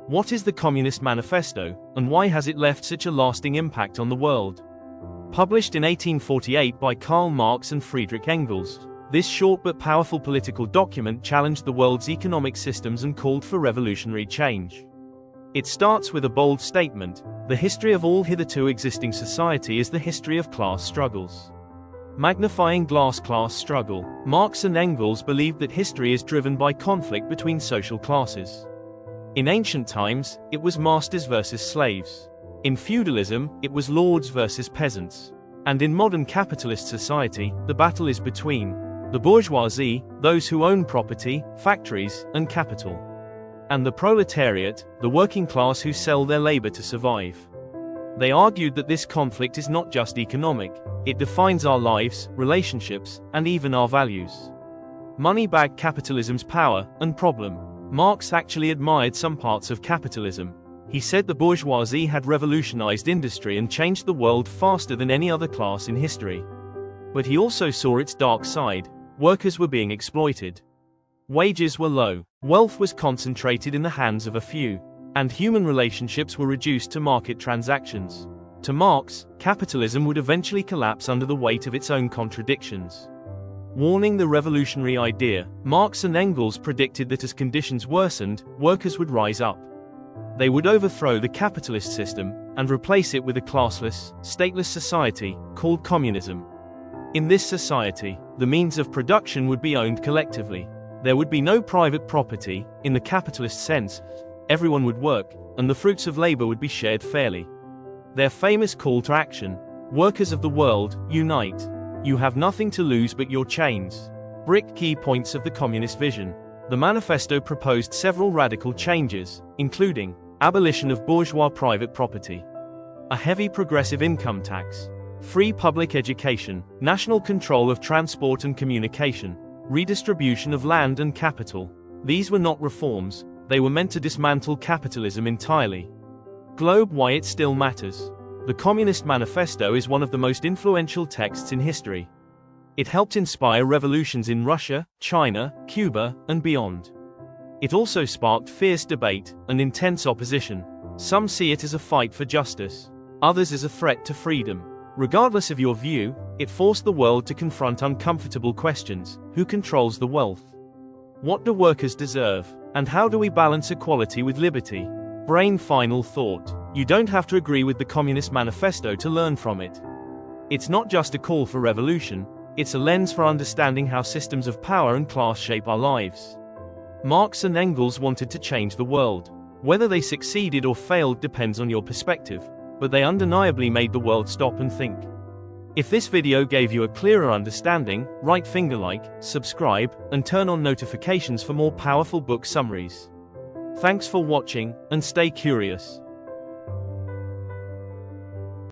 What is the Communist Manifesto, and why has it left such a lasting impact on the world? Published in 1848 by Karl Marx and Friedrich Engels, this short but powerful political document challenged the world's economic systems and called for revolutionary change. It starts with a bold statement: the history of all hitherto existing society is the history of class struggles. Magnifying glass class struggle, Marx and Engels believed that history is driven by conflict between social classes. In ancient times, it was masters versus slaves. In feudalism, it was lords versus peasants. And in modern capitalist society, the battle is between the bourgeoisie, those who own property, factories, and capital, and the proletariat, the working class who sell their labor to survive. They argued that this conflict is not just economic, it defines our lives, relationships, and even our values. Money backed capitalism's power and problem. Marx actually admired some parts of capitalism. He said the bourgeoisie had revolutionized industry and changed the world faster than any other class in history. But he also saw its dark side. Workers were being exploited. Wages were low. Wealth was concentrated in the hands of a few. And human relationships were reduced to market transactions. To Marx, capitalism would eventually collapse under the weight of its own contradictions. Warning the revolutionary idea, Marx and Engels predicted that as conditions worsened, workers would rise up. They would overthrow the capitalist system and replace it with a classless, stateless society called communism. In this society, the means of production would be owned collectively. There would be no private property, in the capitalist sense. Everyone would work, and the fruits of labor would be shared fairly. Their famous call to action: workers of the world, unite. You have nothing to lose but your chains. Key points of the communist vision. The manifesto proposed several radical changes, including abolition of bourgeois private property, a heavy progressive income tax, free public education, national control of transport and communication, redistribution of land and capital. These were not reforms, they were meant to dismantle capitalism entirely. Why it still matters. The Communist Manifesto is one of the most influential texts in history. It helped inspire revolutions in Russia, China, Cuba, and beyond. It also sparked fierce debate and intense opposition. Some see it as a fight for justice, others as a threat to freedom. Regardless of your view, it forced the world to confront uncomfortable questions: who controls the wealth? What do workers deserve? And how do we balance equality with liberty? Final thought. You don't have to agree with the Communist Manifesto to learn from it. It's not just a call for revolution, it's a lens for understanding how systems of power and class shape our lives. Marx and Engels wanted to change the world. Whether they succeeded or failed depends on your perspective, but they undeniably made the world stop and think. If this video gave you a clearer understanding, right finger like, subscribe, and turn on notifications for more powerful book summaries. Thanks for watching, and stay curious.